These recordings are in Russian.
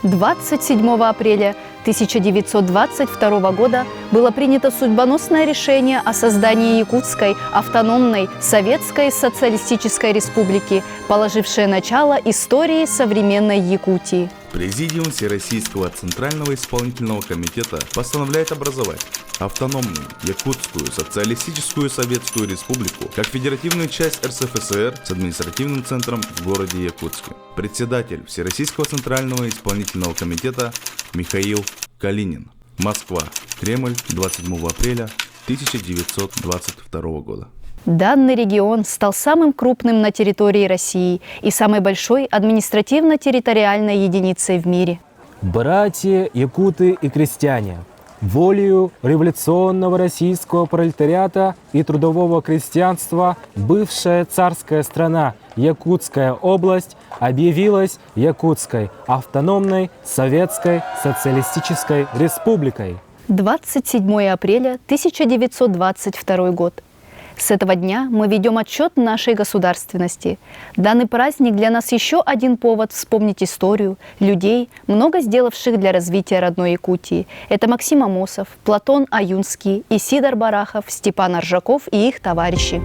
27 апреля 1922 года было принято судьбоносное решение о создании Якутской автономной Советской Социалистической Республики, положившее начало истории современной Якутии. Президиум Всероссийского Центрального исполнительного комитета постановляет образовать автономную Якутскую Социалистическую Советскую Республику как федеративную часть РСФСР с административным центром в городе Якутске. Председатель Всероссийского Центрального исполнительного комитета Михаил Калинин. Москва. Кремль. 27 апреля 1922 года. Данный регион стал самым крупным на территории России и самой большой административно-территориальной единицей в мире. Братья, якуты и крестьяне, волею революционного российского пролетариата и трудового крестьянства бывшая царская страна Якутская область объявилась Якутской автономной Советской Социалистической Республикой. 27 апреля 1922 год. С этого дня мы ведем отчет нашей государственности. Данный праздник для нас еще один повод вспомнить историю, людей, много сделавших для развития родной Якутии. Это Максим Амосов, Платон Аюнский, Исидор Барахов, Степан Аржаков и их товарищи.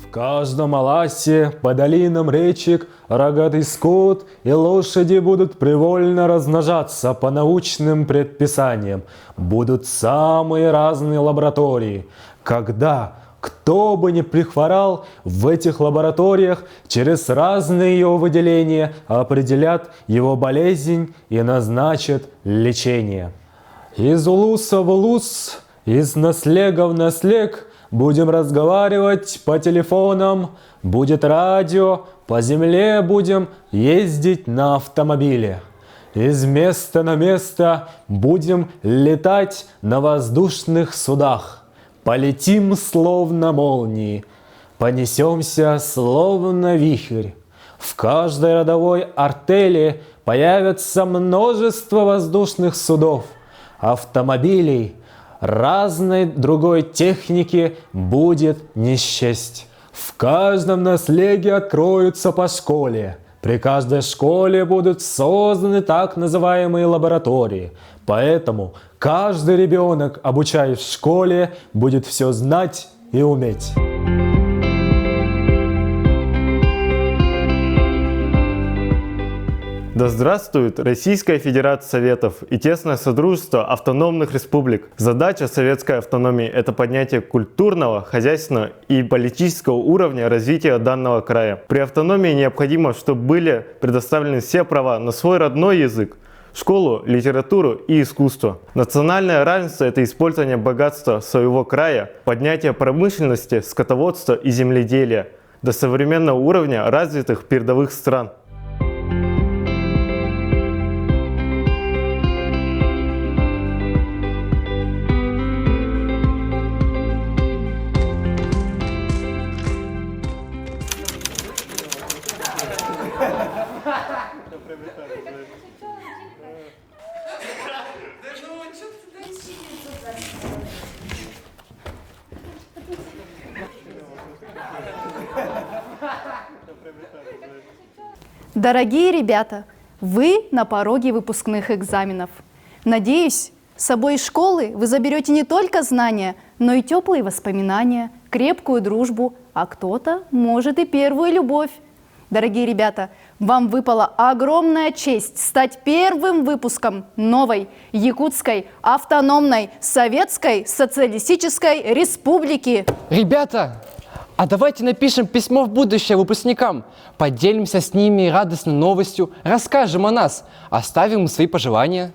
В каждом аласе, по долинам речек, рогатый скот и лошади будут привольно размножаться по научным предписаниям. Будут самые разные лаборатории. Когда кто бы ни прихворал, в этих лабораториях через разные его выделения определят его болезнь и назначат лечение. Из улуса в улус, из наслега в наслег будем разговаривать по телефонам, будет радио, по земле будем ездить на автомобиле. Из места на место будем летать на воздушных судах. Полетим словно молнии, понесемся словно вихрь. В каждой родовой артели появится множество воздушных судов, автомобилей, разной другой техники будет не счесть. В каждом наслеге откроются по школе. При каждой школе будут созданы так называемые лаборатории. Поэтому каждый ребенок, обучаясь в школе, будет все знать и уметь. Да здравствует Российская Федерация Советов и тесное содружество автономных республик. Задача советской автономии – это поднятие культурного, хозяйственного и политического уровня развития данного края. При автономии необходимо, чтобы были предоставлены все права на свой родной язык, школу, литературу и искусство. Национальное равенство – это использование богатства своего края, поднятие промышленности, скотоводства и земледелия до современного уровня развитых передовых стран. Дорогие ребята, вы на пороге выпускных экзаменов. Надеюсь, с собой из школы вы заберете не только знания, но и теплые воспоминания, крепкую дружбу, а кто-то, может, и первую любовь. Дорогие ребята, вам выпала огромная честь стать первым выпуском новой Якутской автономной Советской Социалистической Республики. Ребята, а давайте напишем письмо в будущее выпускникам, поделимся с ними радостной новостью, расскажем о нас, оставим им свои пожелания.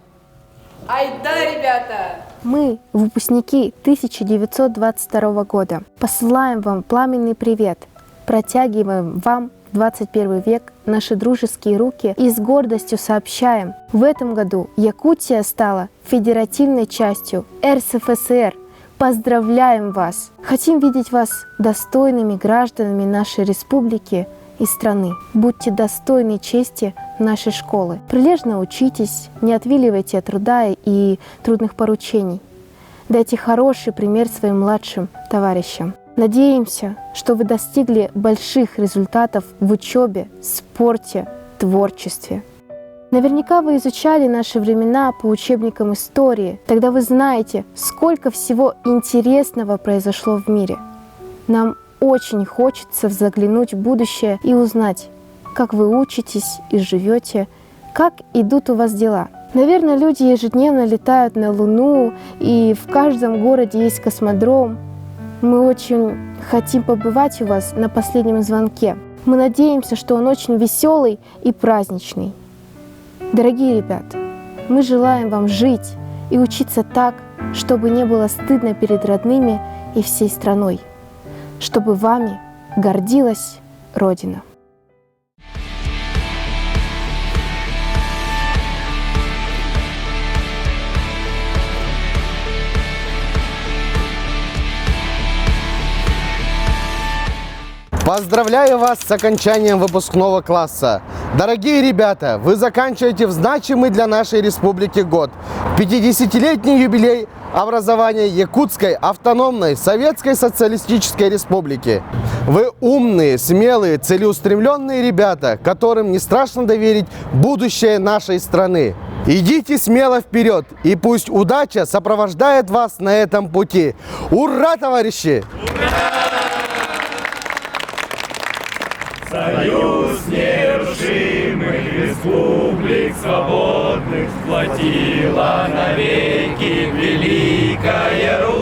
Айда, ребята! Мы, выпускники 1922 года, посылаем вам пламенный привет, протягиваем вам в 21 век наши дружеские руки и с гордостью сообщаем, в этом году Якутия стала федеративной частью РСФСР. Поздравляем вас! Хотим видеть вас достойными гражданами нашей республики и страны. Будьте достойны чести нашей школы. Прилежно учитесь, не отвиливайте от труда и трудных поручений. Дайте хороший пример своим младшим товарищам. Надеемся, что вы достигли больших результатов в учебе, спорте, творчестве. Наверняка вы изучали наши времена по учебникам истории. Тогда вы знаете, сколько всего интересного произошло в мире. Нам очень хочется заглянуть в будущее и узнать, как вы учитесь и живете, как идут у вас дела. Наверное, люди ежедневно летают на Луну, и в каждом городе есть космодром. Мы очень хотим побывать у вас на последнем звонке. Мы надеемся, что он очень веселый и праздничный. Дорогие ребята, мы желаем вам жить и учиться так, чтобы не было стыдно перед родными и всей страной, чтобы вами гордилась Родина. Поздравляю вас с окончанием выпускного класса. Дорогие ребята, вы заканчиваете в значимый для нашей республики год. 50-летний юбилей образования Якутской автономной Советской Социалистической Республики. Вы умные, смелые, целеустремленные ребята, которым не страшно доверить будущее нашей страны. Идите смело вперед, и пусть удача сопровождает вас на этом пути. Ура, товарищи! Союз нерушимых республик свободных сплотила навеки великая Родина.